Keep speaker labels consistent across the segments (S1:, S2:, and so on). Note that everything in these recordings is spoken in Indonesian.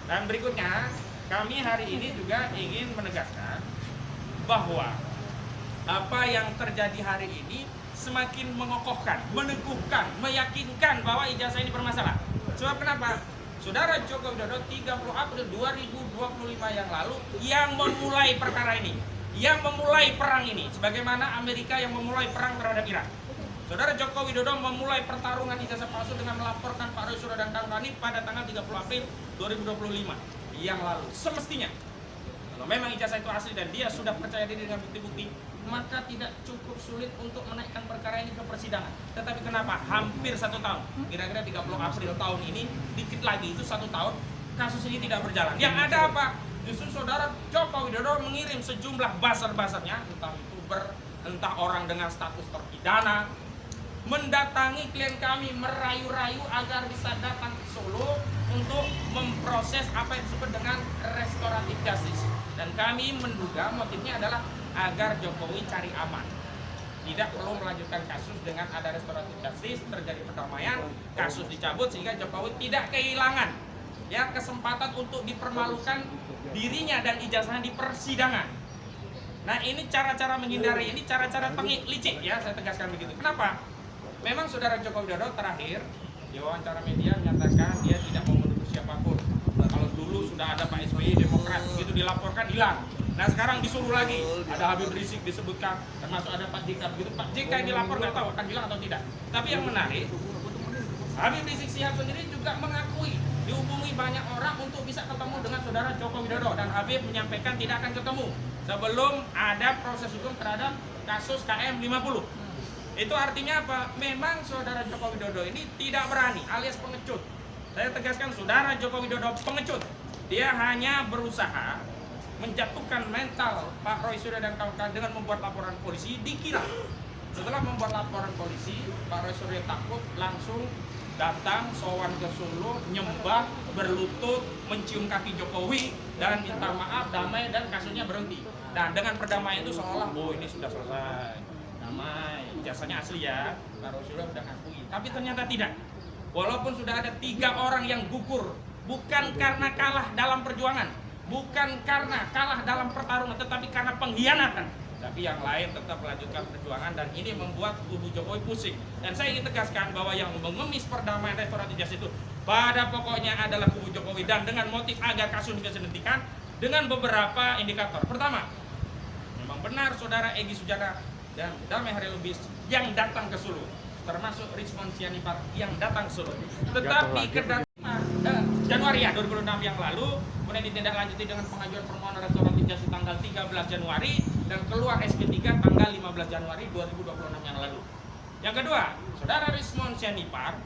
S1: Dan berikutnya, kami hari ini juga ingin menegaskan bahwa apa yang terjadi hari ini semakin mengokohkan, meneguhkan, meyakinkan bahwa ijazah ini bermasalah. Sebab kenapa? Saudara Joko Widodo 30 April 2025 yang lalu yang memulai perkara ini, yang memulai perang ini, sebagaimana Amerika yang memulai perang terhadap Irak. Saudara Joko Widodo memulai pertarungan ijazah palsu dengan melaporkan Pak Roy Suryo dan kawan-kawan pada tanggal 30 April 2025 yang lalu. Semestinya, kalau memang ijazah itu asli dan dia sudah percaya diri dengan bukti-bukti, maka tidak cukup sulit untuk menaikkan perkara ini ke persidangan. Tetapi kenapa? Hampir 1 tahun, kira-kira 30 April tahun ini, dikit lagi itu 1 tahun, kasus ini tidak berjalan. Yang ada apa? Justru saudara Joko Widodo mengirim sejumlah buzzer-buzzernya, entah youtuber, entah orang dengan status terpidana, mendatangi klien kami, merayu-rayu agar bisa datang ke Solo untuk memproses apa yang disebut dengan restoratif justice. Dan kami menduga motifnya adalah agar Jokowi cari aman, tidak perlu melanjutkan kasus dengan ada restoratif justice, terjadi perdamaian, kasus dicabut sehingga Jokowi tidak kehilangan ya kesempatan untuk dipermalukan dirinya dan ijazahnya di persidangan. Nah, ini cara-cara menghindari, ini cara-cara licik ya, saya tegaskan begitu. Kenapa? Memang saudara Joko Widodo terakhir di wawancara media menyatakan dia tidak mau menuduh siapapun. Kalau dulu sudah ada Pak SBY Demokrat, begitu dilaporkan hilang. Nah sekarang disuruh lagi, ada Habib Rizik disebutkan, termasuk ada Pak JK begitu. Pak JK yang dilapor nggak tahu akan hilang atau tidak. Tapi yang menarik, Habib Rizik Sihab sendiri juga mengakui dihubungi banyak orang untuk bisa ketemu dengan saudara Joko Widodo, dan Habib menyampaikan tidak akan ketemu sebelum ada proses hukum terhadap kasus KM 50. Itu artinya apa? Memang saudara Joko Widodo ini tidak berani alias pengecut. Saya tegaskan saudara Joko Widodo pengecut. Dia hanya berusaha menjatuhkan mental Pak Roy Suryo dan kawan-kawan dengan membuat laporan polisi dikira. Setelah membuat laporan polisi, Pak Roy Suryo takut, langsung datang sowan ke Solo, nyembah, berlutut, mencium kaki Jokowi dan minta maaf, damai, dan kasusnya berhenti. Dan dengan perdamaian itu seolah oh ini sudah selesai, damai, jasanya asli ya, Pak Roy Suryo sudah ngakui. Tapi ternyata tidak. Walaupun sudah ada 3 orang yang gugur, bukan karena kalah dalam perjuangan, bukan karena kalah dalam pertarungan, tetapi karena pengkhianatan. Tapi yang lain tetap melanjutkan perjuangan, dan ini membuat kubu Jokowi pusing. Dan saya ingin tegaskan bahwa yang mengemis perdamaian restoratif justice itu pada pokoknya adalah kubu Jokowi, dan dengan motif agar kasus bisa dihentikan dengan beberapa indikator. Pertama, memang benar saudara Egy Sujana dan Damai Haryolubis yang datang ke Solo, termasuk Rizwan Sianipar yang datang ke Solo. Tetapi kedatangan Januari 2006 yang lalu, kemudian ditindaklanjuti dengan pengajuan permohonan restoratif justice tanggal 13 Januari dan keluar SP3 tanggal 15 Januari 2026 yang lalu. Yang kedua, saudara Rizwan Sianipar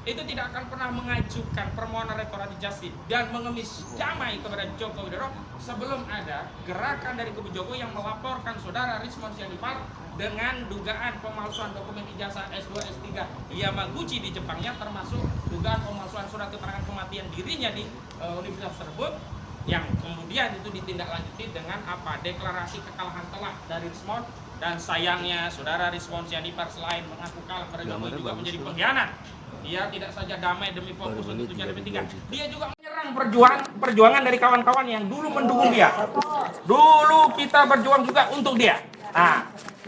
S1: itu tidak akan pernah mengajukan permohonan restoratif justice dan mengemis damai kepada Joko Widodo sebelum ada gerakan dari kubu Jokowi yang melaporkan saudara Rizwan Sianipar dengan dugaan pemalsuan dokumen ijazah S2, S3 Yamaguchi di Jepangnya, termasuk dugaan pemalsuan surat keterangan kematian dirinya di universitas tersebut, yang kemudian itu ditindaklanjuti dengan apa? Deklarasi kekalahan telak dari Rizwan. Dan sayangnya saudara Rizwan Sianipar selain mengaku kalah pada Jokowi juga menjadi pengkhianat. Dia tidak saja damai demi fokus untuk tujuan MP3, dia juga menyerang perjuangan dari kawan-kawan yang dulu mendukung dia. Dulu kita berjuang juga untuk dia.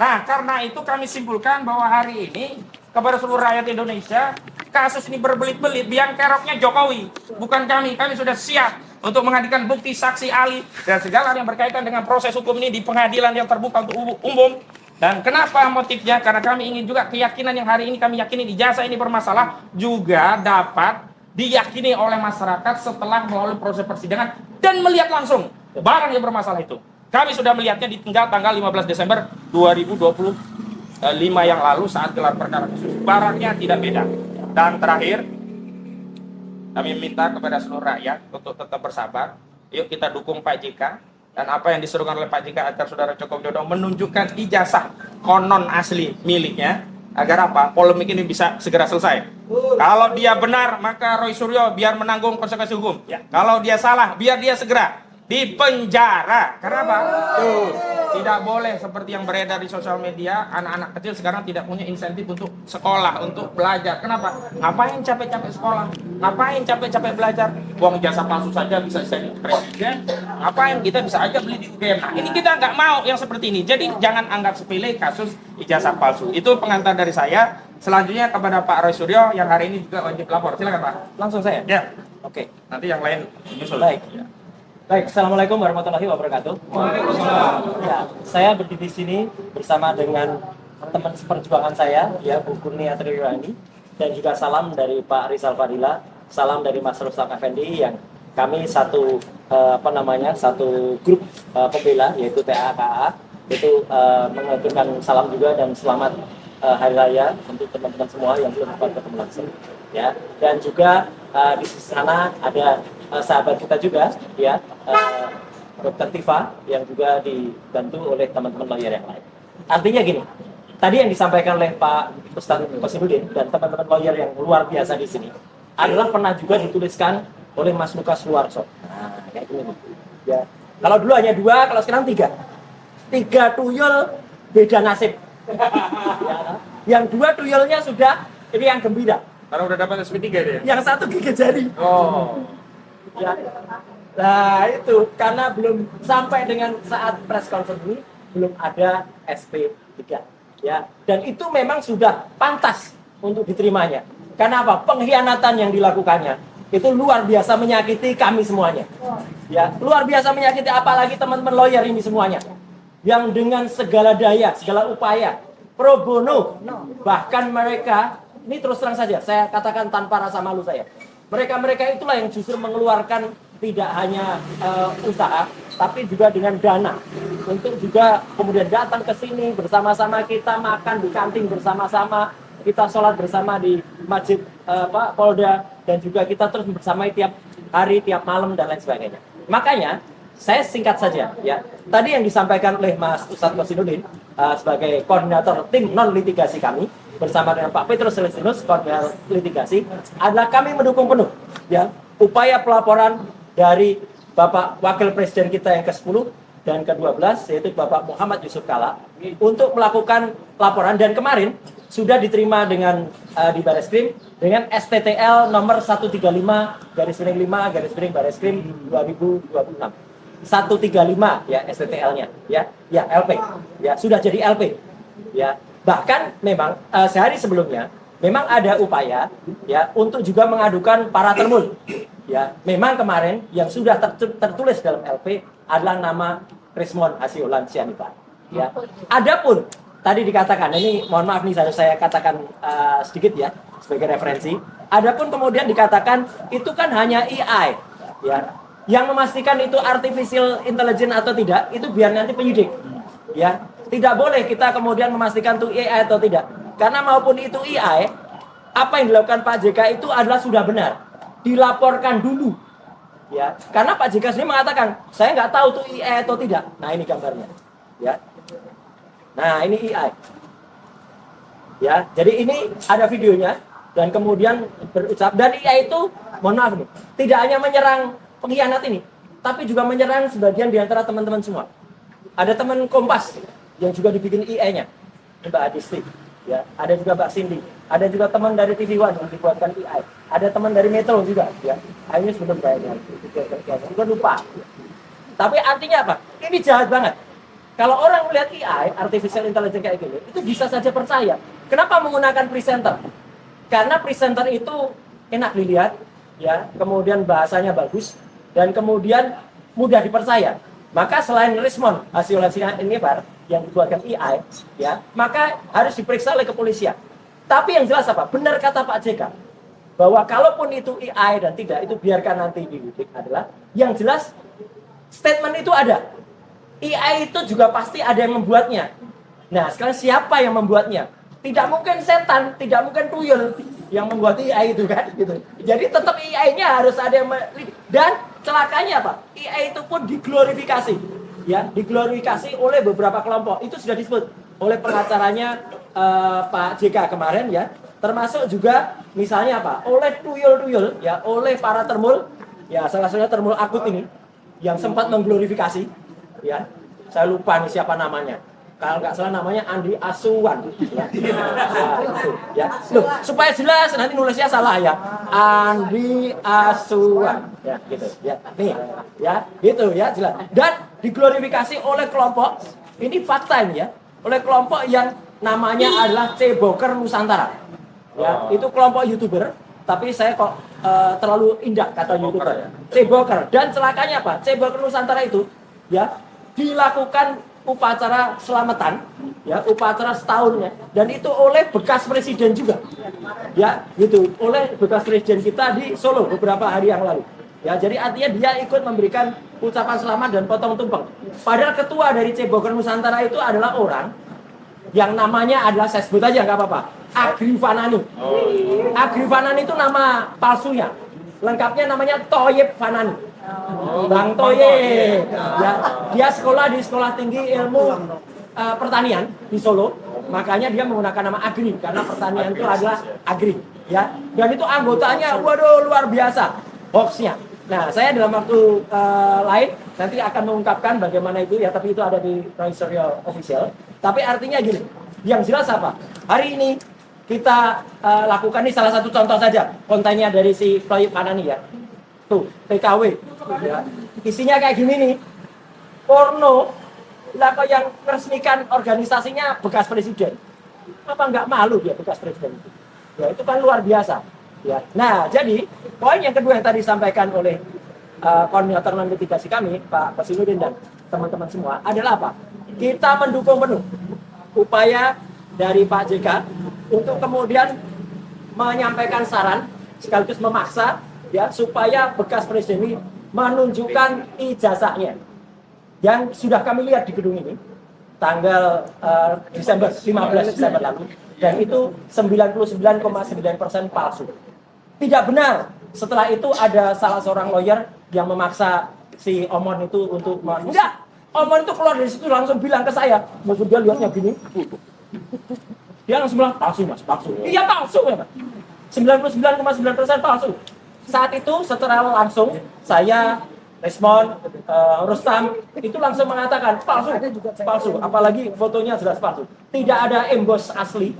S1: Nah, karena itu kami simpulkan bahwa hari ini kepada seluruh rakyat Indonesia, kasus ini berbelit-belit, biang keroknya Jokowi, bukan kami. Kami sudah siap untuk menghadirkan bukti, saksi, ahli, dan segala yang berkaitan dengan proses hukum ini di pengadilan yang terbuka untuk umum. Dan kenapa motifnya? Karena kami ingin juga keyakinan yang hari ini kami yakini ijazah ini bermasalah juga dapat diyakini oleh masyarakat setelah melalui proses persidangan dan melihat langsung barang yang bermasalah itu. Kami sudah melihatnya di tanggal 15 Desember 2025 yang lalu saat gelar perkara khusus. Barangnya tidak beda. Dan terakhir, kami minta kepada seluruh rakyat untuk tetap bersabar. Yuk kita dukung Pak JK. Dan apa yang diserukan oleh Pak JK agar saudara Joko Widodo menunjukkan ijazah konon asli miliknya, agar apa? Polemik ini bisa segera selesai. Kalau dia benar, maka Roy Suryo biar menanggung konsekuensi hukum. Kalau dia salah, biar dia segera dipenjara. Karena apa? Tuh. Tidak boleh seperti yang beredar di sosial media, anak-anak kecil sekarang tidak punya insentif untuk sekolah, untuk belajar. Kenapa? Ngapain capek-capek sekolah? Ngapain capek-capek belajar? Uang ijazah palsu saja bisa jadi presiden. Ngapain? Kita bisa aja beli di UGM. Nah, ini kita nggak mau yang seperti ini. Jadi jangan anggap sepele kasus ijazah palsu. Itu pengantar dari saya. Selanjutnya kepada Pak Roy Suryo yang hari ini juga wajib lapor. Silakan Pak.
S2: Langsung saya?
S1: Ya.
S2: Oke.
S1: Nanti yang lain menyusul.
S2: Baik. Baik, Assalamualaikum warahmatullahi wabarakatuh. Ya, saya berdiri di sini bersama dengan teman seperjuangan saya, ya Bu Kurnia Triwani, dan juga salam dari Pak Rizal Fadila, salam dari Mas Rustam Effendi yang kami satu satu grup pembela yaitu TAKA itu mengaturkan salam juga dan selamat hari raya untuk teman-teman semua yang belum dapat ketemu langsung. Ya, dan juga di sana ada sahabat kita juga, ya, Dr. Tifa yang juga dibantu oleh teman-teman lawyer yang lain. Artinya gini, tadi yang disampaikan oleh Pak Ustadz Qasiruddin dan teman-teman lawyer yang luar biasa di sini adalah pernah juga dituliskan oleh Mas Lukas Suwarso. Nah, kayak gini. Ya, kalau dulu hanya 2, kalau sekarang 3. 3 tuyul beda nasib. Ya, yang 2 tuyulnya sudah ini yang gembira.
S1: Karena udah dapat SP3 dia.
S2: Yang 1 gigit jari.
S1: Oh.
S2: Ya. Nah itu karena belum sampai dengan saat press conference ini belum ada SP3 ya, dan itu memang sudah pantas untuk diterimanya. Karena apa? Pengkhianatan yang dilakukannya itu luar biasa menyakiti kami semuanya. Ya, luar biasa menyakiti apalagi teman-teman lawyer ini semuanya. Yang dengan segala daya, segala upaya pro bono, bahkan mereka ini terus terang saja saya katakan tanpa rasa malu saya. Mereka itulah yang justru mengeluarkan tidak hanya usaha, tapi juga dengan dana untuk juga kemudian datang ke sini bersama-sama kita makan di kantin bersama-sama, kita sholat bersama di masjid Polda, dan juga kita terus bersama tiap hari, tiap malam dan lain sebagainya. Makanya saya singkat saja ya. Tadi yang disampaikan oleh Mas Ustadz Qasiruddin sebagai koordinator tim non litigasi kami, bersama dengan Pak Petrus Celestinus, koordinator litigasi, adalah kami mendukung penuh ya upaya pelaporan dari Bapak Wakil Presiden kita yang ke-10 dan ke-12 yaitu Bapak Muhammad Yusuf Kalla untuk melakukan laporan, dan kemarin sudah diterima dengan di Bareskrim dengan STTL nomor 135/5/Bareskrim 2026. 135 ya STTL-nya ya LP ya, sudah jadi LP ya. Bahkan memang sehari sebelumnya memang ada upaya ya untuk juga mengadukan para termul ya. Memang kemarin yang sudah tertulis dalam LP adalah nama Krismon Hasiolan Sianipar ya. Adapun tadi dikatakan, ini mohon maaf nih saya katakan sedikit ya sebagai referensi. Adapun kemudian dikatakan itu kan hanya AI ya. Yang memastikan itu artificial intelligence atau tidak itu biar nanti penyidik ya. Tidak boleh kita kemudian memastikan itu AI atau tidak. Karena maupun itu AI, apa yang dilakukan Pak JK itu adalah sudah benar. Dilaporkan dulu. Ya, karena Pak JK sendiri mengatakan, saya nggak tahu itu AI atau tidak. Nah, ini gambarnya. Ya. Nah, ini AI. Ya, jadi ini ada videonya dan kemudian berucap, dan AI itu mohon maaf nih, tidak hanya menyerang pengkhianat ini, tapi juga menyerang sebagian di antara teman-teman semua. Ada teman Kompas yang juga dibikin IE-nya, Mbak Adisti, ya. Ada juga Mbak Cindy, ada juga teman dari TV One yang dibuatkan IE, ada teman dari Metro juga, ya. Ini sebelum kayaknya, juga lupa. Tapi artinya apa? Ini jahat banget. Kalau orang melihat AI, artificial intelligence kayak gini, itu bisa saja percaya. Kenapa menggunakan presenter? Karena presenter itu enak dilihat, ya. Kemudian bahasanya bagus, dan kemudian mudah dipercaya. Maka selain Rismon Hasiolan Sianipar yang dibuatkan AI, ya, maka harus diperiksa oleh kepolisian. Tapi yang jelas apa? Benar kata Pak JK bahwa kalaupun itu AI dan tidak, itu biarkan nanti diudik, adalah yang jelas statement itu ada. AI itu juga pasti ada yang membuatnya. Nah, sekarang siapa yang membuatnya? Tidak mungkin setan, tidak mungkin tuyul yang membuat AI itu kan, gitu. Jadi tetap AI-nya harus ada yang dan celakanya apa? AI itu pun diglorifikasi, ya, diglorifikasi oleh beberapa kelompok. Itu sudah disebut oleh pengacaranya Pak JK kemarin, ya. Termasuk juga misalnya apa? Oleh tuyul-tuyul, ya, oleh para termul, ya, salah satunya termul akut ini yang sempat mengglorifikasi, ya. saya lupa nih siapa namanya. Kalau nggak salah namanya Andri Asuwan. Ya, itu, ya. Loh, supaya jelas nanti nulisnya salah ya. Andri Asuwan. Ya, gitu. Ya, nih, ya, gitu ya jelas. Dan diglorifikasi oleh kelompok ini fakta ini ya, oleh kelompok yang namanya adalah Ceboker Nusantara. Ya, itu kelompok YouTuber. Tapi saya kok terlalu indah kata YouTuber. Ya. Ceboker. Dan celakanya apa? Ceboker Nusantara itu ya dilakukan upacara selamatan, ya upacara setahunnya, dan itu oleh bekas presiden juga, ya gitu, oleh bekas presiden kita di Solo beberapa hari yang lalu, ya jadi artinya dia ikut memberikan ucapan selamat dan potong tumpeng. Padahal ketua dari Ceboker Nusantara itu adalah orang yang namanya adalah, saya sebut aja nggak apa-apa, Agri Fanani. Agri Fanani itu nama palsunya, lengkapnya namanya Thoyib Fanani. Bang Toye, ya, dia sekolah di Sekolah Tinggi Ilmu Pertanian di Solo, makanya dia menggunakan nama Agri karena pertanian itu adalah Agri, ya. Dan itu anggotanya, waduh luar biasa hoaxnya. Nah, saya dalam waktu lain nanti akan mengungkapkan bagaimana itu ya, tapi itu ada di Royal Official. Tapi artinya gini, yang jelas apa? Hari ini kita lakukan ini salah satu contoh saja kontennya dari si Thoyib Fanani ya. Tuh, TKW, ya. Isinya kayak gini nih, porno, lah kok yang meresmikan organisasinya bekas presiden, apa nggak malu dia bekas presiden itu? Ya itu kan luar biasa, ya. Nah jadi poin yang kedua yang tadi disampaikan oleh koordinator non mitigasi kami, Pak Kosinudin dan teman-teman semua adalah apa? Kita mendukung penuh upaya dari Pak JK untuk kemudian menyampaikan saran sekaligus memaksa ya supaya bekas presiden ini menunjukkan ijazahnya yang sudah kami lihat di gedung ini tanggal 15 Desember lalu, dan itu 99,9% palsu. Tidak benar. Setelah itu ada salah seorang lawyer yang memaksa si Omon itu untuk enggak. Omon itu keluar dari situ langsung bilang ke saya, maksud dia lihatnya gini. Dia langsung bilang palsu Mas, palsu. Iya palsu ya Mas. 99,9% palsu. Saat itu setelah langsung saya respon Rustam itu langsung mengatakan palsu, palsu. Apalagi fotonya jelas palsu. Tidak ada emboss asli.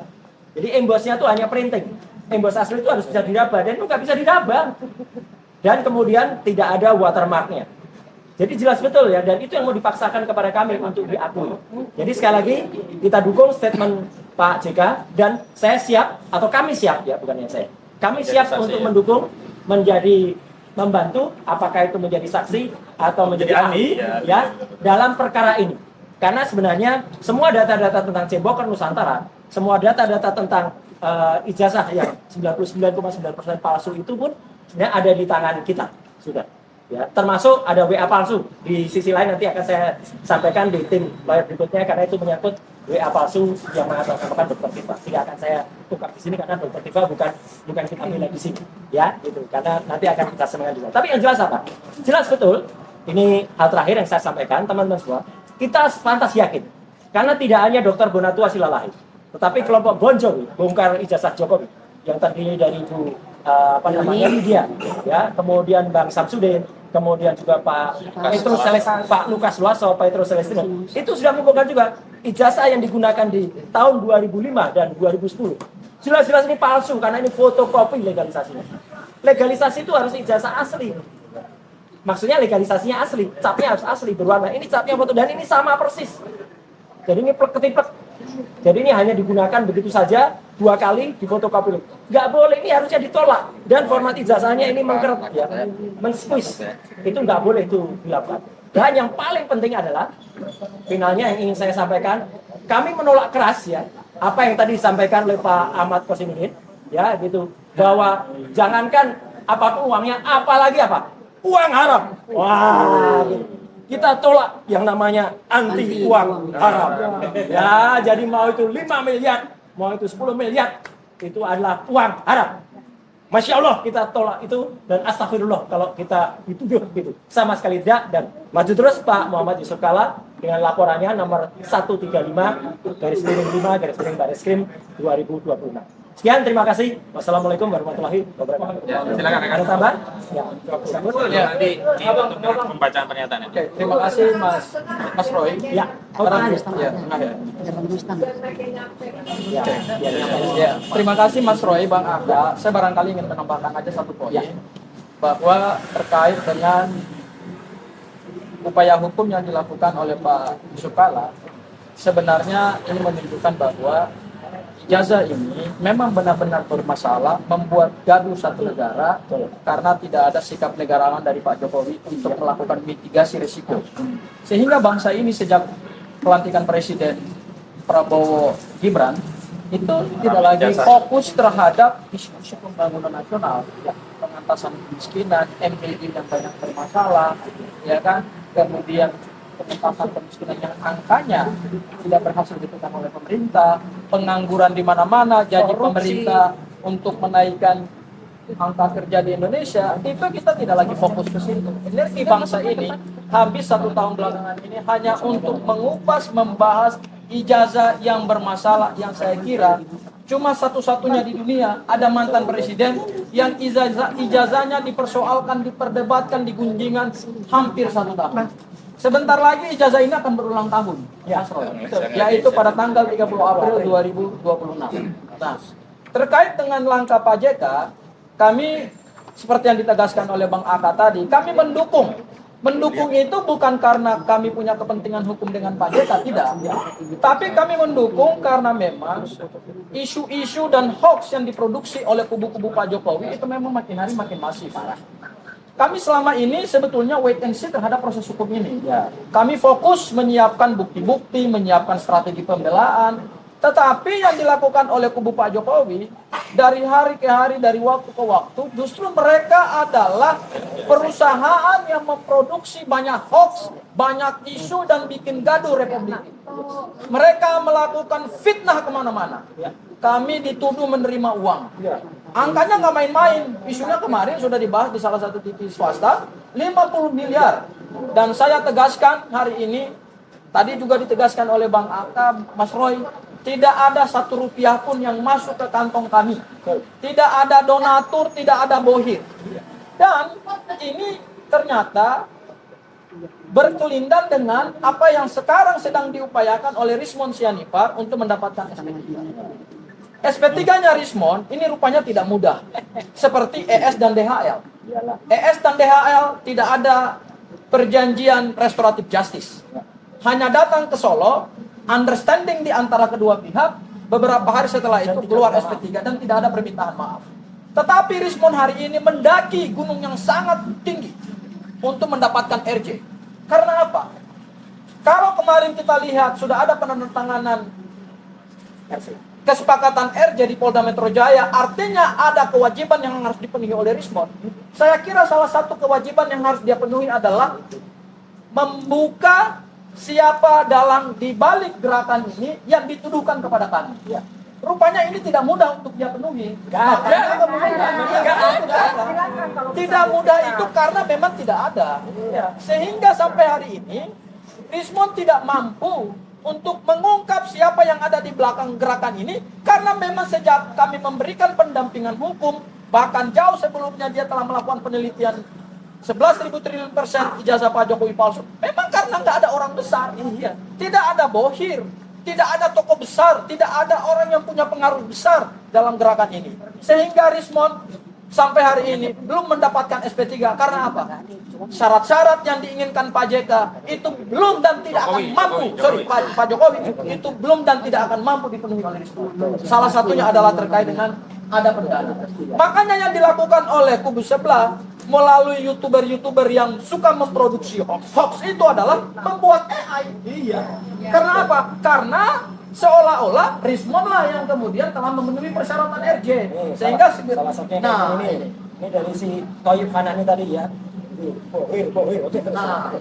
S2: Jadi embossnya itu hanya printing. Emboss asli itu harus bisa diraba dan itu nggak bisa diraba. Dan kemudian tidak ada watermarknya. Jadi jelas betul ya, dan itu yang mau dipaksakan kepada kami untuk diakui. Jadi sekali lagi kita dukung statement Pak JK dan saya siap atau kami siap ya, bukannya saya. Kami siap untuk mendukung menjadi membantu apakah itu menjadi saksi atau menjadi ahli ya dalam perkara ini. Karena sebenarnya semua data-data tentang Ceboker Nusantara, semua data-data tentang ijazah yang 99,9% palsu itu pun sebenarnya ada di tangan kita sudah. Ya, termasuk ada WA palsu. Di sisi lain nanti akan saya sampaikan di tim lawyer berikutnya karena itu menyangkut WA palsu yang mengatasnamakan Dr. Tifa. Tidak akan saya ungkap di sini karena Dr. Tifa bukan kita milih di sini, ya, gitu. Karena nanti akan kita semangat juga. Tapi yang jelas apa? Jelas betul. Ini hal terakhir yang saya sampaikan, teman-teman semua. Kita pantas yakin karena tidak hanya Dr. Bonatua Silalahi, tetapi kelompok Bon Jovi, bongkar ijazah Jokowi yang terdiri dari Ibu Lydia, ya, kemudian Bang Samsudin, kemudian juga Pak Petrus Celestino, Pak Lukas Luaso, Pak Petrus Celestino, itu sudah membongkar juga ijazah yang digunakan di tahun 2005 dan 2010. Jelas-jelas ini palsu karena ini fotokopi legalisasinya. Legalisasi itu harus ijazah asli. Maksudnya legalisasinya asli, capnya harus asli berwarna. Ini capnya foto dan ini sama persis. Jadi ini plek-ketiplek. Jadi ini hanya digunakan begitu saja 2 kali di fotokopi. Nggak boleh, ini harusnya ditolak. Dan format ijazahnya ini mengkeret, ya, men-squeeze. Itu nggak boleh itu dilakukan. Dan yang paling penting adalah finalnya yang ingin saya sampaikan, kami menolak keras ya apa yang tadi disampaikan oleh Pak Ahmad Kosinudin, ya gitu, bahwa jangankan apapun uangnya, apalagi apa uang haram. Wah, gitu. Kita tolak yang namanya anti uang haram. Ya, jadi mau itu 5 miliar, mau itu 10 miliar, itu adalah uang haram. Masya Allah kita tolak itu dan astagfirullah kalau kita dituduh gitu. Sama sekali tidak, dan maju terus Pak Muhammad Yusuf Kalla dengan laporannya nomor 135 garis miring 5 garis miring Bareskrim 2026. Sekian, terima kasih. Wassalamualaikum warahmatullahi wabarakatuh.
S1: Ya, silakan.
S2: Ada tambahan? Ya.
S1: Ya, nanti ini untuk pembacaan pernyataannya.
S3: Oke, terima kasih Mas Roy.
S2: Ya.
S3: Ya, ya. Terima kasih Mas Roy, Bang Aga. Saya barangkali ingin menambahkan aja satu poin bahwa terkait dengan upaya hukum yang dilakukan oleh Pak Yusuf Kalla, sebenarnya ini menunjukkan bahwa ijazah ini memang benar-benar bermasalah, membuat gaduh satu negara karena tidak ada sikap negarawan dari Pak Jokowi untuk melakukan mitigasi risiko. Sehingga bangsa ini sejak pelantikan Presiden Prabowo Gibran itu tidak lagi fokus terhadap isu-isu pembangunan nasional, ya, pengentasan kemiskinan, MDG yang banyak bermasalah, ya kan, kemudian pengentasan kemiskinan yang angkanya tidak berhasil ditekan oleh pemerintah, pengangguran di mana-mana, janji pemerintah untuk menaikkan angka kerja di Indonesia, itu kita tidak lagi fokus ke situ. Energi bangsa ini habis 1 tahun belakangan ini hanya untuk mengupas, membahas ijazah yang bermasalah, yang saya kira cuma satu-satunya di dunia ada mantan presiden yang ijazahnya dipersoalkan, diperdebatkan, digunjingan hampir 1 tahun. Sebentar lagi ijazah ini akan berulang tahun, yaitu pada tanggal 30 April 2026. Nah, terkait dengan langkah Pak JK, kami seperti yang ditegaskan oleh Bang Aka tadi, kami mendukung. Mendukung itu bukan karena kami punya kepentingan hukum dengan Pak JK, tidak. Tapi kami mendukung karena memang isu-isu dan hoax yang diproduksi oleh kubu-kubu Pak Jokowi itu memang makin hari makin masif. Kami selama ini sebetulnya wait and see terhadap proses hukum ini. Kami fokus menyiapkan bukti-bukti, menyiapkan strategi pembelaan. Tetapi yang dilakukan oleh kubu Pak Jokowi dari hari ke hari, dari waktu ke waktu, justru mereka adalah perusahaan yang memproduksi banyak hoax, banyak isu dan bikin gaduh republik. Mereka melakukan fitnah kemana-mana. Kami dituduh menerima uang. Angkanya nggak main-main. Isunya kemarin sudah dibahas di salah satu TV swasta, 50 miliar. Dan saya tegaskan hari ini, tadi juga ditegaskan oleh Bang Aka, Mas Roy, tidak ada 1 rupiah pun yang masuk ke kantong kami. Tidak ada donatur, tidak ada bohir. Dan ini ternyata berkelindan dengan apa yang sekarang sedang diupayakan oleh Rismon Sianipar untuk mendapatkan SP3. SP3-nya Rismon ini rupanya tidak mudah. Seperti ES dan DHL. ES dan DHL tidak ada perjanjian restoratif justice. Hanya datang ke Solo, understanding di antara kedua pihak, beberapa hari setelah itu keluar SP3 dan tidak ada permintaan maaf. Tetapi Rismon hari ini mendaki gunung yang sangat tinggi untuk mendapatkan RJ. Karena apa? Kalau kemarin kita lihat sudah ada penandatanganan kesepakatan RJ di Polda Metro Jaya, artinya ada kewajiban yang harus dipenuhi oleh Rismon. Saya kira salah satu kewajiban yang harus dia penuhi adalah membuka siapa dalam dibalik gerakan ini yang dituduhkan kepada kami. Rupanya ini tidak mudah untuk dia penuhi. Tidak mudah itu karena memang tidak ada. Sehingga sampai hari ini Rismon tidak mampu untuk mengungkap siapa yang ada di belakang gerakan ini, karena memang sejak kami memberikan pendampingan hukum, bahkan jauh sebelumnya dia telah melakukan penelitian 11.000 triliun % ijazah Pak Jokowi palsu. Memang karena nggak ada orang besar, tidak ada bohir, tidak ada tokoh besar, tidak ada orang yang punya pengaruh besar dalam gerakan ini. Sehingga Rismon sampai hari ini belum mendapatkan SP3 karena apa? Syarat-syarat yang diinginkan Pak JK itu belum dan tidak akan mampu. Pak Jokowi itu belum dan tidak akan mampu dipenuhi oleh Rismon. Salah satunya adalah terkait dengan ada pendana. Makanya yang dilakukan oleh kubu sebelah melalui youtuber yang suka memproduksi hoax itu adalah membuat AI. Karena apa? Karena seolah-olah Rismon lah yang kemudian telah memenuhi persyaratan RJ. Sehingga
S2: salah satunya ini dari si Toyib Hanani tadi ya.
S3: Nah,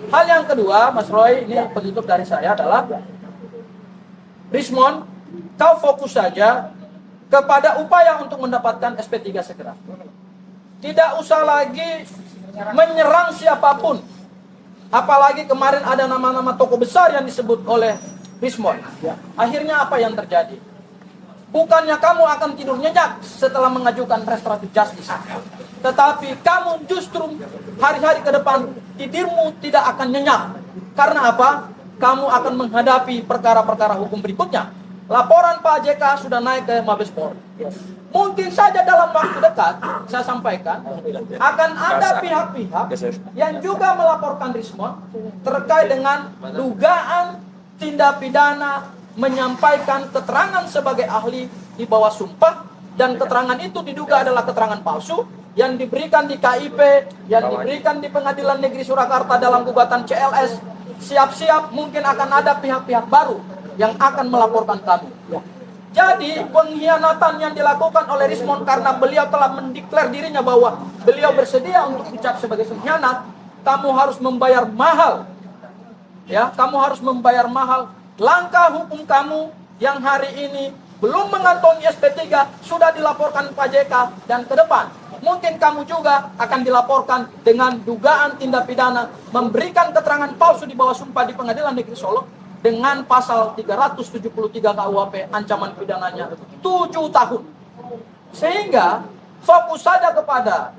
S3: hal yang kedua, Mas Roy, ini penutup dari saya adalah Rismon, kau fokus saja kepada upaya untuk mendapatkan SP3 segera. Tidak usah lagi menyerang siapapun. Apalagi kemarin ada nama-nama tokoh besar yang disebut oleh Rismon. Akhirnya apa yang terjadi? Bukannya kamu akan tidur nyenyak setelah mengajukan restoratif justice, tetapi kamu justru hari-hari ke depan tidurmu tidak akan nyenyak. Karena apa? Kamu akan menghadapi perkara-perkara hukum berikutnya. Laporan Pak JK sudah naik ke Mabes Polri. Mungkin saja dalam waktu dekat, saya sampaikan, akan ada pihak-pihak yang juga melaporkan Rismon terkait dengan dugaan tindak pidana menyampaikan keterangan sebagai ahli di bawah sumpah, dan keterangan itu diduga adalah keterangan palsu yang diberikan di KIP, yang diberikan di Pengadilan Negeri Surakarta dalam gugatan CLS. Siap-siap mungkin akan ada pihak-pihak baru yang akan melaporkan kami. Jadi pengkhianatan yang dilakukan oleh Rismon karena beliau telah mendeklar dirinya bahwa beliau bersedia untuk dicap sebagai pengkhianat, kamu harus membayar mahal. Ya, kamu harus membayar mahal. Langkah hukum kamu yang hari ini belum mengantongi SP3 sudah dilaporkan Pak JK, dan ke depan mungkin kamu juga akan dilaporkan dengan dugaan tindak pidana memberikan keterangan palsu di bawah sumpah di Pengadilan Negeri Solo dengan pasal 373 KUHP, ancaman pidananya 7 tahun. Sehingga fokus saja kepada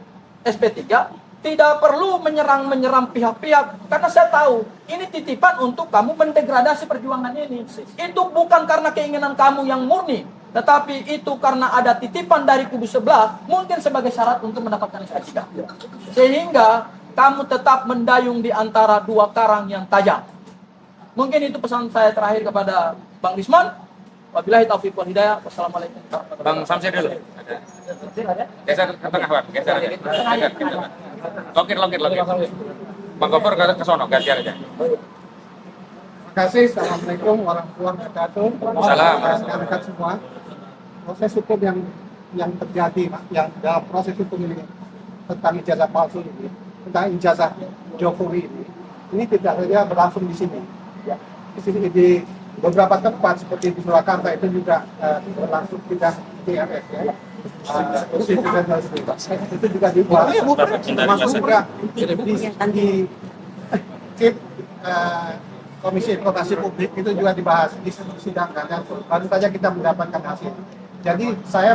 S3: SP3, tidak perlu menyerang pihak-pihak, karena saya tahu ini titipan untuk kamu mendegradasi perjuangan ini. Itu bukan karena keinginan kamu yang murni, tetapi itu karena ada titipan dari kubu sebelah, mungkin sebagai syarat untuk mendapatkan SP3. Sehingga kamu tetap mendayung di antara dua karang yang tajam. Mungkin itu pesan saya terakhir kepada Bang Rismon. Wabillahi taufiq wal hidayah. Wassalamualaikum warahmatullahi wabarakatuh.
S1: Bang Samsir dulu. Geser ke tengah, Bang. Geser aja. Lokir. Bang Gofur ke sono, gantian aja.
S4: Terima kasih. Assalamualaikum warahmatullahi wabarakatuh.
S1: Salam.
S4: Rekan-rekan semua. Proses hukum yang terjadi, yang dalam proses hukum ini tentang ijazah palsu ini, tentang ijazah Jokowi ini tidak saja berlangsung di sini. Ya, di sini di beberapa tempat seperti di Surakarta itu juga berlangsung tidak DRS ya. Itu juga dibuat, termasuk juga di KIP, Komisi Informasi Publik itu juga dibahas di sidang, dan baru saja kita mendapatkan hasil. Jadi saya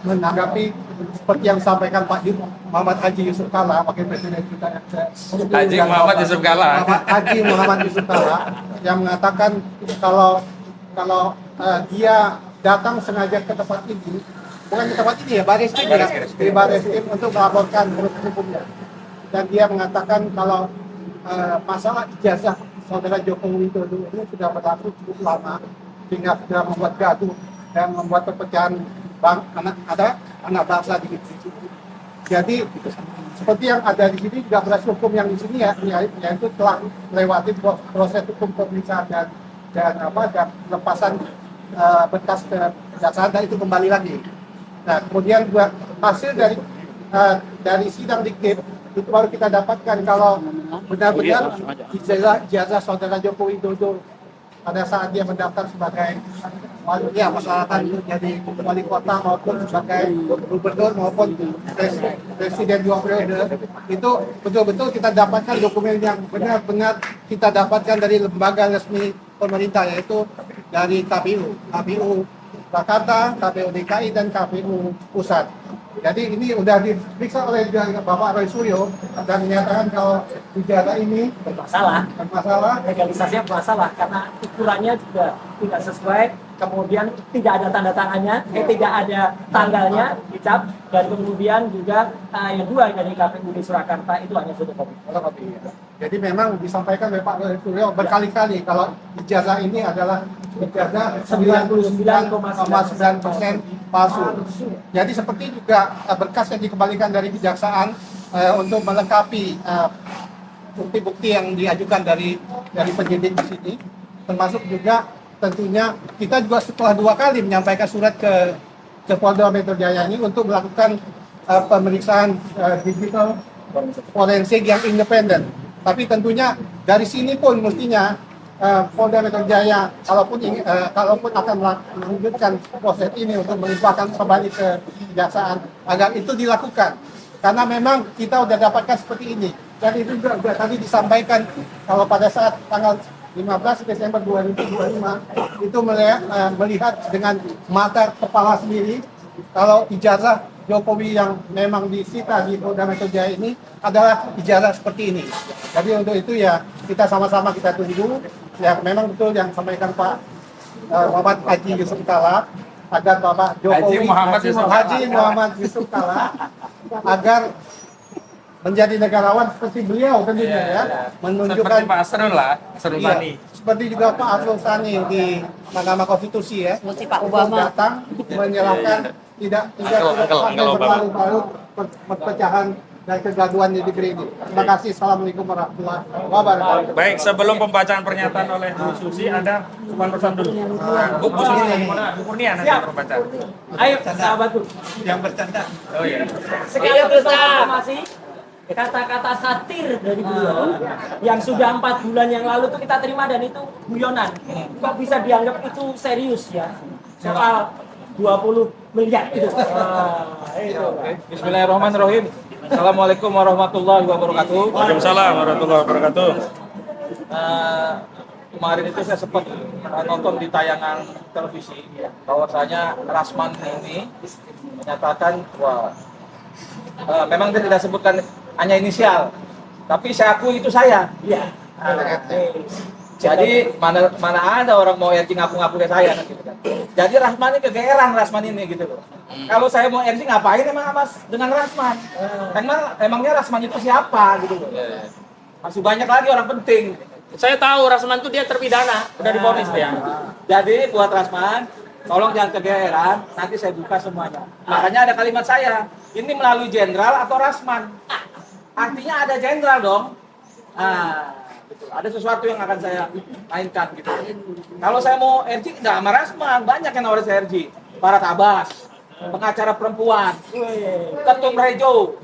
S4: menanggapi seperti yang disampaikan Pak Muhammad Haji Yusuf Kalla, Wakil Presiden kita
S1: Haji Muhammad Yusuf Kalla.
S4: Haji Muhammad Yusuf Kalla yang mengatakan kalau dia datang sengaja ke tempat ini, bukan ke tempat ini ya, Baris Krim ya, di Baris Krim untuk melaporkan proses hukumnya. Dan dia mengatakan kalau masalah ijazah saudara Joko Widodo ini sudah berlangsung cukup lama, sehingga sudah membuat gaduh dan membuat perpecahan anak bangsa di sini. Jadi seperti yang ada di sini juga proses hukum yang di sini yaitu telah melewati proses hukum pemeriksaan dan lepasan berkas kejaksaan, dan itu kembali lagi. Nah, kemudian buat hasil dari sidang di KIP itu baru kita dapatkan kalau benar-benar ijazah saudara Joko Widodo pada saat dia mendaftar sebagai masyarakat jadi wali kota maupun sebagai gubernur maupun presiden 2 periode, itu betul-betul kita dapatkan dokumen yang benar-benar kita dapatkan dari lembaga resmi pemerintah, yaitu dari KPU Jakarta, KPU DKI, dan KPU Pusat. Jadi ini sudah diperiksa oleh Bapak Roy Suryo dan menyatakan kalau ijazah ini
S2: bermasalah, legalisasinya bermasalah karena ukurannya juga tidak sesuai, kemudian tidak ada tanda tangannya, tidak ada tanggalnya dicap, dan kemudian juga yang dua dari KPU di Surakarta itu hanya fotokopi.
S4: Jadi memang disampaikan oleh Pak Roy Suryo berkali-kali kalau ijazah ini adalah ijazah 99,9% palsu. Jadi seperti juga berkas yang dikembalikan dari kejaksaan untuk melengkapi bukti-bukti yang diajukan dari penyidik di sini, termasuk juga tentunya kita juga setelah 2 kali menyampaikan surat ke Polda Metro Jaya ini untuk melakukan pemeriksaan digital forensik yang independen. Tapi tentunya dari sini pun mestinya Polda Metro Jaya kalaupun akan melanjutkan proses ini untuk melimpahkan kembali ke kejaksaan agar itu dilakukan, karena memang kita sudah dapatkan seperti ini. Dan itu juga tadi disampaikan kalau pada saat tanggal 15 Desember 2025 itu melihat dengan mata kepala sendiri kalau ijazah Jokowi yang memang disita di Polda Metro Jaya ini adalah ijazah seperti ini. Jadi untuk itu ya kita sama-sama kita tunggu ya memang betul yang sampaikan Pak Muhammad Haji Yusuf Kalla agar Bapak Jokowi Haji Muhammad Yusuf Kalla agar menjadi negarawan seperti beliau tentunya ya, menunjukkan
S1: Seperti Pak Asrul lah, Asrul
S4: iya,
S1: Sani.
S4: seperti juga Pak Asrul Sani di Mahkamah Konstitusi ya,
S5: Seperti Pak
S4: untuk
S5: Obama.
S4: datang menyerahkan tidak sampai berlarut-larut perpecahan dan kegaduhan di negeri ini. Terima kasih. Assalamualaikum warahmatullahi wabarakatuh.
S1: Baik, sebelum pembacaan pernyataan oleh Bu Susi, ada sopan pesan dulu. Bu Susi, Bu Kurnia nanti pembacaan.
S2: Ayo sahabatku.
S4: Yang bercanda.
S1: Oh iya.
S2: Sekarang kita konfirmasi kata-kata satir dari beliau yang sudah 4 bulan yang lalu tuh kita terima dan itu guyonan. Kok bisa dianggap itu serius ya? Soal 20 miliar itu. Itu.
S3: Bismillahirrahmanirrahim. Assalamualaikum warahmatullahi wabarakatuh.
S1: Waalaikumsalam warahmatullahi wabarakatuh.
S3: Kemarin itu saya sempat nonton di tayangan televisi bahwasanya Rasman ini menyatakan bahwa memang dia tidak sebutkan hanya inisial, tapi saya akui itu saya.
S2: Iya.
S3: Jadi mana ada orang mau RJ ngaku-ngaku ke saya gitu kan. Jadi Rasman ini kegeeran Rasman ini gitu loh. Kalau saya mau RJ ngapain emang Mas dengan Rasman? Emangnya Rasman itu siapa gitu loh. Masih banyak lagi orang penting.
S2: Saya tahu Rasman itu dia terpidana, udah divonis dia.
S3: Jadi buat Rasman, tolong jangan kegeeran, nanti saya buka semuanya. Makanya ada kalimat saya, ini melalui jenderal atau Rasman. Artinya ada jenderal dong. Gitu. Ada sesuatu yang akan saya mainkan gitu. Kalau saya mau RJ, nggak sama Rasman, banyak yang nawarin saya RJ. Para Tabas, pengacara perempuan, Ketum Rejo,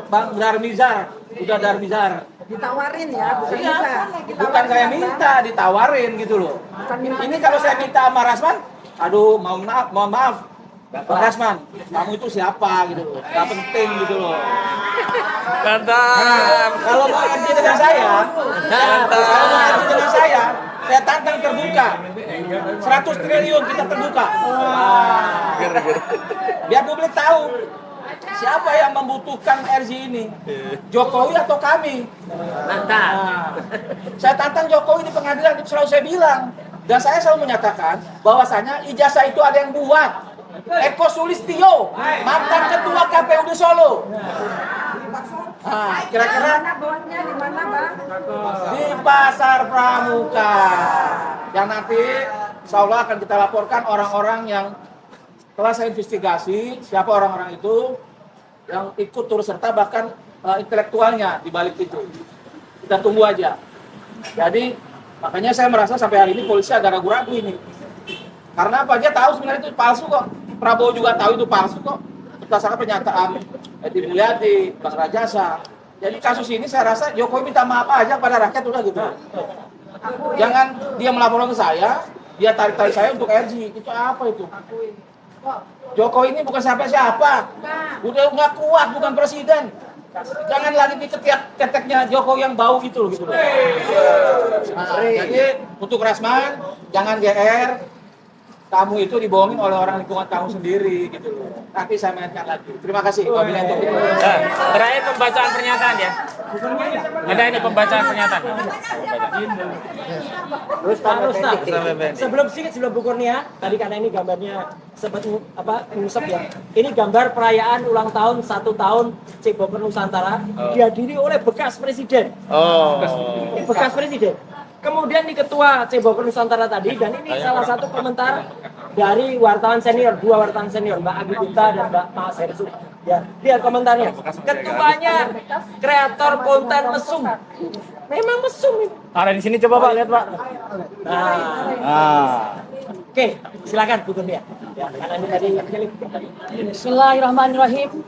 S3: Bang Darmizar, udah Darmizar.
S5: Ditawarin ya, bukan
S3: Iya,
S5: minta.
S3: bukan saya minta, ditawarin gitu loh. Ini kalau saya minta sama Rasman, aduh mohon maaf, Pak Rasman, kamu itu siapa gitu loh, nggak penting gitu loh.
S1: Mantap.
S3: Kalau mau RJ dengan saya tantang terbuka. 100 triliun kita terbuka. Biar publik tahu siapa yang membutuhkan RJ ini, Jokowi atau kami.
S2: Mantap.
S3: Saya tantang Jokowi di pengadilan, itu selalu saya bilang. Dan saya selalu menyatakan bahwasanya ijazah itu ada yang buat. Eko Sulistyo, mantan ketua KPUD Solo. Kira-kira
S5: Mana bawahnya di mana, Bang?
S3: di Pasar Pramuka. Yang nanti insya Allah akan kita laporkan orang-orang yang telah saya investigasi, siapa orang-orang itu yang ikut turut serta, bahkan intelektualnya di balik itu. Kita tunggu aja. Jadi makanya saya merasa sampai hari ini polisi agak ragu-ragu ini. Karena apa? Dia tahu sebenarnya itu palsu kok. Prabowo juga tahu itu palsu kok. Berdasarkan pernyataan Edi Mulyadi, Bang Rajasa. Jadi kasus ini saya rasa Jokowi minta maaf aja pada rakyat udah gitu. Jangan dia melaporkan ke saya, dia tarik-tarik saya untuk RJ. Itu apa itu? Jokowi ini bukan siapa-siapa. Udah nggak kuat, bukan presiden. Jangan lagi diketek-keteknya Jokowi yang bau gitu loh. Jadi untuk Rasman, jangan GR. Kamu itu dibohongin oleh orang lingkungan kamu sendiri gitu loh. Nanti saya mainkan lagi. Terima kasih. Wabillahi taufiq.
S1: Terakhir pembacaan pernyataan ya. Ada ini pembacaan pernyataan.
S2: Terus Pak Rustam, sebelum Bu Kurnia, tadi karena ini gambarnya sempat ngusap ya. Ini gambar perayaan ulang tahun 1 tahun Cibubur Nusantara dihadiri oleh bekas presiden. Ini bekas presiden. Kemudian di ketua Cibubur Nusantara tadi, dan ini salah satu komentar dari wartawan senior, 2 wartawan senior, Mbak Agi Gupta dan Mbak Mas Hersu. Ya, lihat komentarnya. Ketuanya kreator konten mesum. Memang mesum ini.
S3: Ada di sini coba Pak, lihat Pak.
S2: Oke, silakan Bu Kurnia. Ya, karena ini tadi
S5: Bismillahirrahmanirrahim.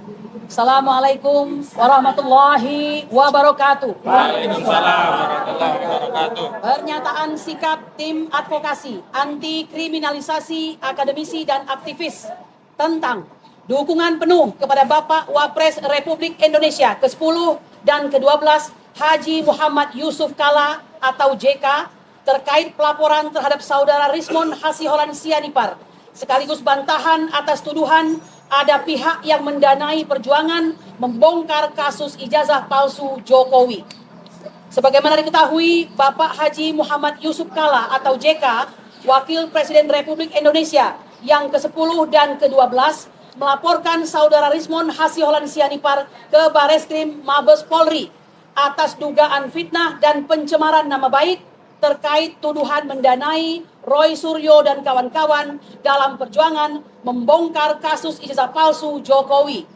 S5: Assalamualaikum warahmatullahi wabarakatuh.
S1: Waalaikumsalam warahmatullahi wabarakatuh.
S5: Pernyataan sikap tim advokasi anti kriminalisasi akademisi dan aktivis tentang dukungan penuh kepada Bapak Wapres Republik Indonesia ke-10 dan ke-12 Haji Muhammad Yusuf Kalla atau JK terkait pelaporan terhadap saudara Rismon Hasiholan Sianipar, sekaligus bantahan atas tuduhan ada pihak yang mendanai perjuangan membongkar kasus ijazah palsu Jokowi. Sebagaimana diketahui, Bapak Haji Muhammad Yusuf Kalla atau JK, Wakil Presiden Republik Indonesia yang ke-10 dan ke-12, melaporkan saudara Rismon Hasiholan Sianipar ke Bareskrim Mabes Polri atas dugaan fitnah dan pencemaran nama baik terkait tuduhan mendanai Roy Suryo dan kawan-kawan dalam perjuangan membongkar kasus ijazah palsu Jokowi.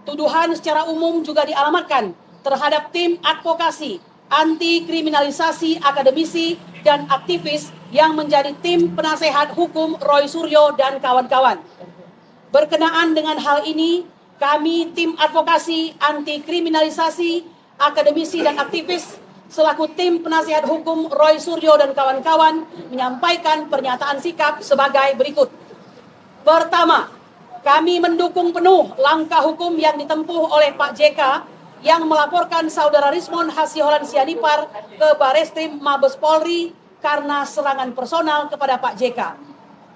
S5: Tuduhan secara umum juga dialamatkan terhadap tim advokasi anti kriminalisasi akademisi dan aktivis yang menjadi tim penasehat hukum Roy Suryo dan kawan-kawan. Berkenaan dengan hal ini, kami tim advokasi anti kriminalisasi akademisi dan aktivis selaku tim penasehat hukum Roy Suryo dan kawan-kawan menyampaikan pernyataan sikap sebagai berikut. Pertama, kami mendukung penuh langkah hukum yang ditempuh oleh Pak JK yang melaporkan saudara Rismon Hasiholan Sianipar ke Bareskrim Mabes Polri karena serangan personal kepada Pak JK,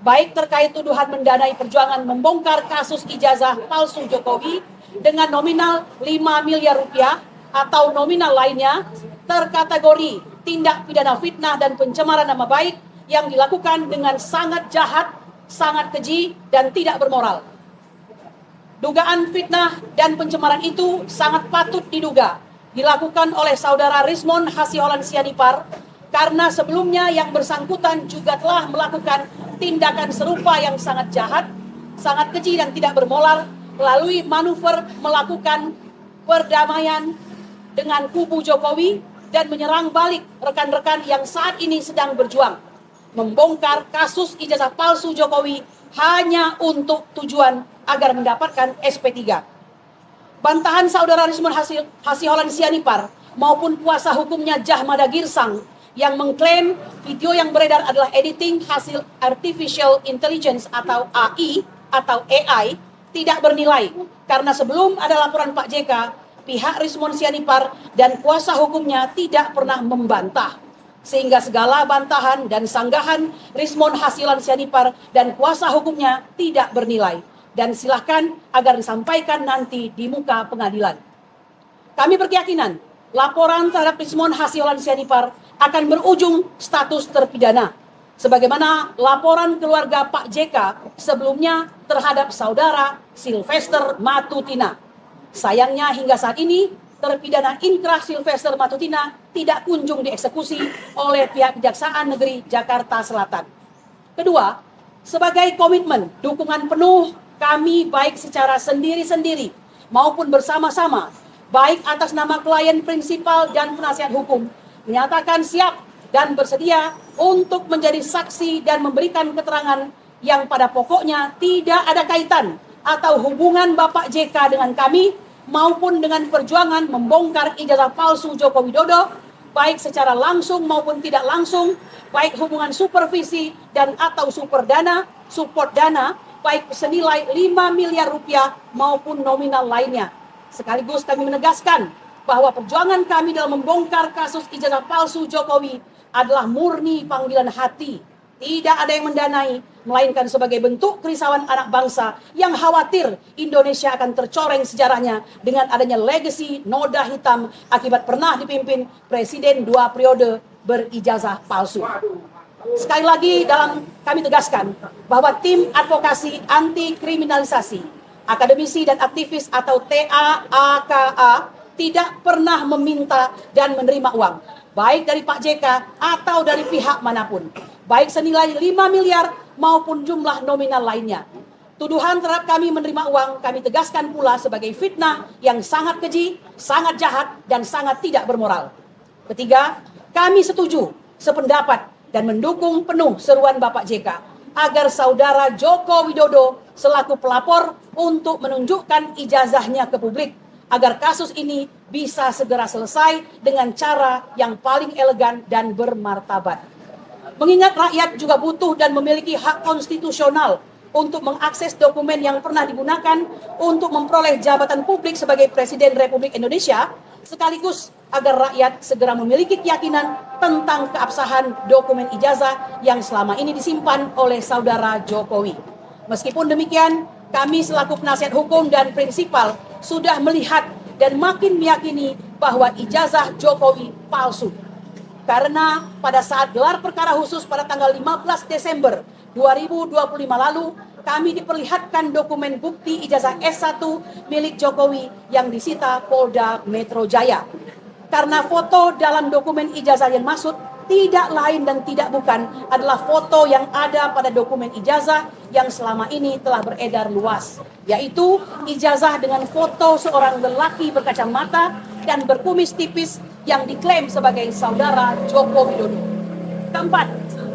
S5: baik terkait tuduhan mendanai perjuangan membongkar kasus ijazah palsu Jokowi dengan nominal 5 miliar rupiah atau nominal lainnya terkategori tindak pidana fitnah dan pencemaran nama baik yang dilakukan dengan sangat jahat, sangat keji, dan tidak bermoral. Dugaan fitnah dan pencemaran itu sangat patut diduga dilakukan oleh saudara Rismon Hasiholan Sianipar karena sebelumnya yang bersangkutan juga telah melakukan tindakan serupa yang sangat jahat, sangat keji dan tidak bermoral melalui manuver melakukan perdamaian dengan kubu Jokowi dan menyerang balik rekan-rekan yang saat ini sedang berjuang membongkar kasus ijazah palsu Jokowi hanya untuk tujuan agar mendapatkan SP3. Bantahan saudara Rismon Hasiholan Sianipar maupun kuasa hukumnya Jahmada Girsang yang mengklaim video yang beredar adalah editing hasil Artificial Intelligence atau AI atau AI tidak bernilai karena sebelum ada laporan Pak JK, pihak Rismon Sianipar dan kuasa hukumnya tidak pernah membantah. Sehingga segala bantahan dan sanggahan Rismon Hasiholan Sianipar dan kuasa hukumnya tidak bernilai. Dan silahkan agar disampaikan nanti di muka pengadilan. Kami berkeyakinan laporan terhadap Rismon Hasiholan Sianipar akan berujung status terpidana. Sebagaimana laporan keluarga Pak JK sebelumnya terhadap saudara Sylvester Matutina. Sayangnya hingga saat ini terpidana inkrah Sylvester Matutina tidak kunjung dieksekusi oleh pihak Kejaksaan Negeri Jakarta Selatan. Kedua, sebagai komitmen dukungan penuh kami baik secara sendiri-sendiri maupun bersama-sama, baik atas nama klien prinsipal dan penasihat hukum, menyatakan siap dan bersedia untuk menjadi saksi dan memberikan keterangan yang pada pokoknya tidak ada kaitan atau hubungan Bapak JK dengan kami maupun dengan perjuangan membongkar ijazah palsu Joko Widodo, baik secara langsung maupun tidak langsung, baik hubungan supervisi dan atau support dana, baik senilai 5 miliar rupiah maupun nominal lainnya. Sekaligus kami menegaskan bahwa perjuangan kami dalam membongkar kasus ijazah palsu Jokowi adalah murni panggilan hati. Tidak ada yang mendanai, melainkan sebagai bentuk kerisauan anak bangsa yang khawatir Indonesia akan tercoreng sejarahnya dengan adanya legacy noda hitam akibat pernah dipimpin presiden 2 periode berijazah palsu. Sekali lagi kami tegaskan bahwa tim advokasi anti kriminalisasi akademisi dan aktivis atau TAAKA tidak pernah meminta dan menerima uang baik dari Pak JK atau dari pihak manapun, baik senilai 5 miliar maupun jumlah nominal lainnya. Tuduhan terhadap kami menerima uang kami tegaskan pula sebagai fitnah yang sangat keji, sangat jahat dan sangat tidak bermoral. Ketiga, kami setuju, sependapat dan mendukung penuh seruan Bapak JK agar saudara Joko Widodo selaku pelapor untuk menunjukkan ijazahnya ke publik agar kasus ini bisa segera selesai dengan cara yang paling elegan dan bermartabat. Mengingat rakyat juga butuh dan memiliki hak konstitusional untuk mengakses dokumen yang pernah digunakan untuk memperoleh jabatan publik sebagai Presiden Republik Indonesia, sekaligus agar rakyat segera memiliki keyakinan tentang keabsahan dokumen ijazah yang selama ini disimpan oleh saudara Jokowi. Meskipun demikian, kami selaku penasihat hukum dan prinsipal sudah melihat dan makin meyakini bahwa ijazah Jokowi palsu. Karena pada saat gelar perkara khusus pada tanggal 15 Desember 2025 lalu, kami diperlihatkan dokumen bukti ijazah S1 milik Jokowi yang disita Polda Metro Jaya. Karena foto dalam dokumen ijazah yang maksud tidak lain dan tidak bukan adalah foto yang ada pada dokumen ijazah yang selama ini telah beredar luas, yaitu ijazah dengan foto seorang lelaki berkacamata dan berkumis tipis yang diklaim sebagai saudara Joko Widodo. Keempat,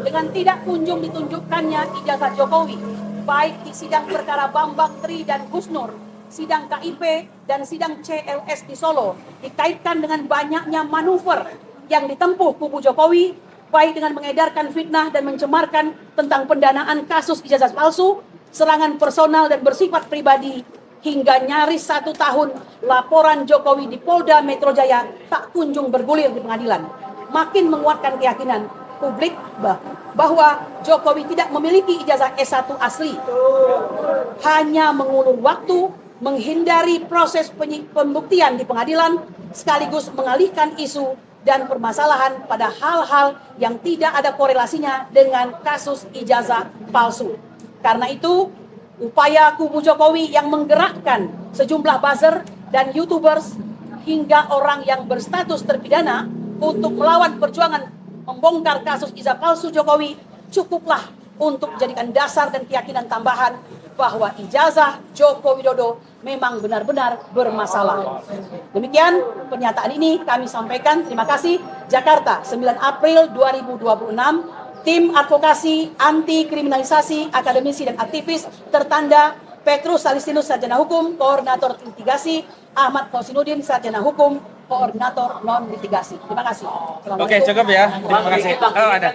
S5: dengan tidak kunjung ditunjukkannya ijazah Jokowi, baik di sidang perkara Bambang Tri dan Gusnur, sidang KIP, dan sidang CLS di Solo, dikaitkan dengan banyaknya manuver yang ditempuh kubu Jokowi, baik dengan mengedarkan fitnah dan mencemarkan tentang pendanaan kasus ijazah palsu, serangan personal dan bersifat pribadi, hingga nyaris 1 tahun laporan Jokowi di Polda Metro Jaya tak kunjung bergulir di pengadilan, makin menguatkan keyakinan publik bahwa Jokowi tidak memiliki ijazah S1 asli, hanya mengulur waktu, menghindari proses pembuktian di pengadilan, sekaligus mengalihkan isu dan permasalahan pada hal-hal yang tidak ada korelasinya dengan kasus ijazah palsu. Karena itu, upaya kubu Jokowi yang menggerakkan sejumlah buzzer dan YouTubers hingga orang yang berstatus terpidana untuk melawan perjuangan membongkar kasus ijazah palsu Jokowi cukuplah untuk menjadikan dasar dan keyakinan tambahan bahwa ijazah Joko Widodo memang benar-benar bermasalah. Demikian pernyataan ini kami sampaikan. Terima kasih. Jakarta, 9 April 2026. Tim Advokasi Anti Kriminalisasi Akademisi dan Aktivis tertanda Petrus Salistinus Sarjana Hukum, Koordinator Litigasi, Ahmad Hosinuddin Sarjana Hukum, Koordinator Non Litigasi. Terima kasih.
S1: Oke, cukup ya. Terima kasih. Oh, ada.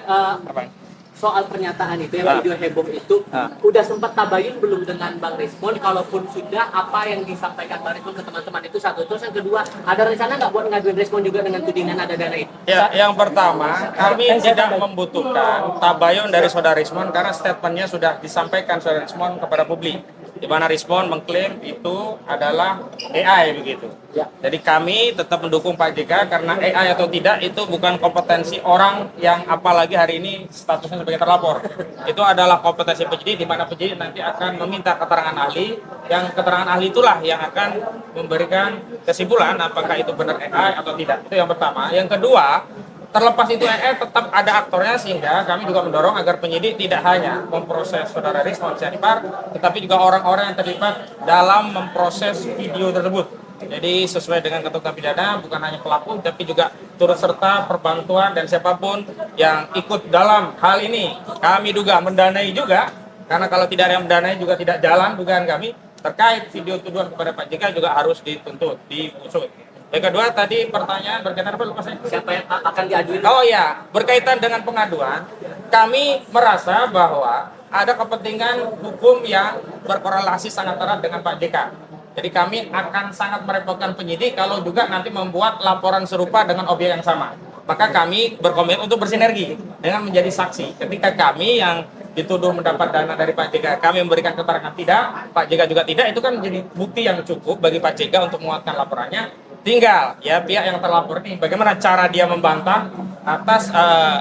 S1: Abang.
S2: Soal pernyataan itu yang video heboh itu udah sempat tabayun belum dengan Bang Rismon? Kalaupun sudah, apa yang disampaikan Bang Rismon ke teman-teman itu satu. Terus yang kedua, ada rencana nggak buat ngaduin Rismon juga dengan tudingan ada dana itu?
S1: Ya, yang pertama, kami tidak membutuhkan tabayun dari Saudara Rismon karena statementnya sudah disampaikan Saudara Rismon kepada publik, di mana Rismon mengklaim itu adalah AI begitu. Jadi kami tetap mendukung Pak JK karena AI atau tidak itu bukan kompetensi orang yang apalagi hari ini statusnya sebagai terlapor. Itu adalah kompetensi penyidik, di mana penyidik nanti akan meminta keterangan ahli, yang keterangan ahli itulah yang akan memberikan kesimpulan apakah itu benar AI atau tidak. Itu yang pertama. Yang kedua, terlepas itu AI tetap ada aktornya, sehingga kami juga mendorong agar penyidik tidak hanya memproses Saudara Rismon Sianipar, tetapi juga orang-orang yang terlibat dalam memproses video tersebut. Jadi sesuai dengan ketentuan pidana, bukan hanya pelaku, tapi juga turut serta perbantuan dan siapapun yang ikut dalam hal ini. Kami juga mendanai juga, karena kalau tidak ada yang mendanai juga tidak jalan dugaan kami. Terkait video tuduhan kepada Pak JK juga harus dituntut, diusut. Yang kedua tadi pertanyaan berkaitan apa lupa saya?
S2: Siapa yang akan diaduin?
S1: Oh iya, berkaitan dengan pengaduan, kami merasa bahwa ada kepentingan hukum yang berkorelasi sangat erat dengan Pak JK. Jadi kami akan sangat merepotkan penyidik kalau juga nanti membuat laporan serupa dengan objek yang sama. Maka kami berkomitmen untuk bersinergi dengan menjadi saksi. Ketika kami yang dituduh mendapat dana dari Pak JK, kami memberikan keterangan tidak, Pak JK juga tidak, itu kan menjadi bukti yang cukup bagi Pak JK untuk menguatkan laporannya. Tinggal ya pihak yang terlapor ini bagaimana cara dia membantah atas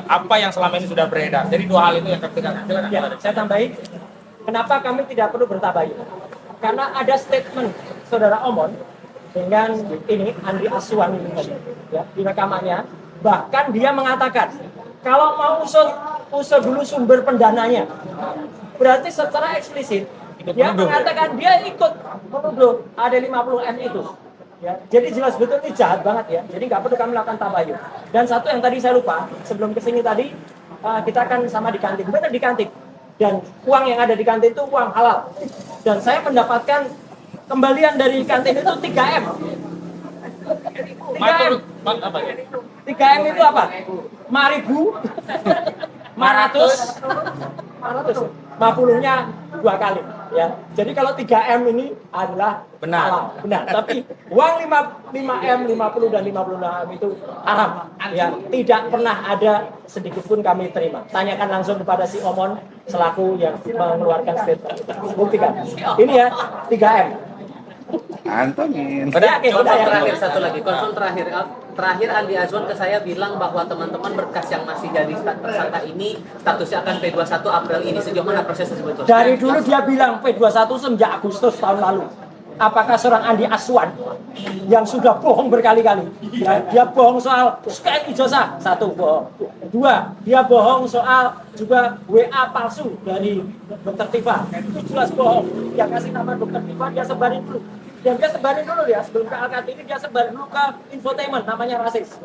S1: apa yang selama ini sudah beredar. Jadi dua hal itu yang kami tegaskan.
S2: Ya, saya tambahin, kenapa kami tidak perlu bertabayun? Karena ada statement Saudara Omon dengan ini Andri Aswan ya, di rekamannya, bahkan dia mengatakan kalau mau usut dulu sumber pendananya, berarti secara eksplisit dia mengatakan dia ikut menuduh ada 50M itu. Ya, jadi jelas betul ini jahat banget ya. Jadi nggak perlu kami lakukan tabayun. Dan satu yang tadi saya lupa sebelum kesini tadi, kita akan sama di kantin, benar di kantin. Dan uang yang ada di kantin itu uang halal. Dan saya mendapatkan kembalian dari kantin itu 3M. 3M. 3M itu apa? 5.000, 500, 50-nya 2 kali. Ya, jadi kalau 3M ini adalah
S3: Benar.
S2: halal, benar. Tapi uang 5M, 50 dan 56M itu haram. Ya, tidak pernah ada sedikit pun kami terima. Tanyakan langsung kepada si Omon selaku yang mengeluarkan statement. Buktikan. Ini ya 3M.
S6: Antongin.
S2: Ya, oke,
S7: Konsul
S2: udah ya.
S7: terakhir satu lagi, konsul terakhir Andi Azwan ke saya bilang bahwa teman-teman berkas yang masih jadi tersangka ini statusnya akan P21 April ini. Sejauh mana proses tersebut?
S2: Dari dulu dia bilang P21 semenjak Agustus tahun lalu. Apakah seorang Andi Azwan yang sudah bohong berkali-kali? Ya, dia bohong soal scan ijazah, satu bohong. Dua, dia bohong soal juga WA palsu dari Dokter Tifa. Itu jelas bohong. Dia kasih nama Dokter Tifa, dia sebarin dulu. Dan dia sebarin dulu ya, sebelum ke Al-Kartini dia sebarin dulu ke infotainment, namanya Rasis.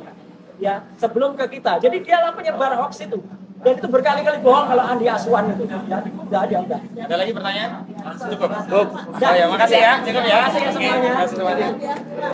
S2: Ya, sebelum ke kita. Jadi dialah penyebar hoax itu. Dan itu berkali-kali bohong kalau Andi Azwan itu. Ya, udah.
S1: Ada lagi pertanyaan? Cukup.
S2: Udah.
S1: Oh ya, makasih ya. Cukup ya.
S2: Makasih ya semuanya.
S1: Terima kasih semuanya.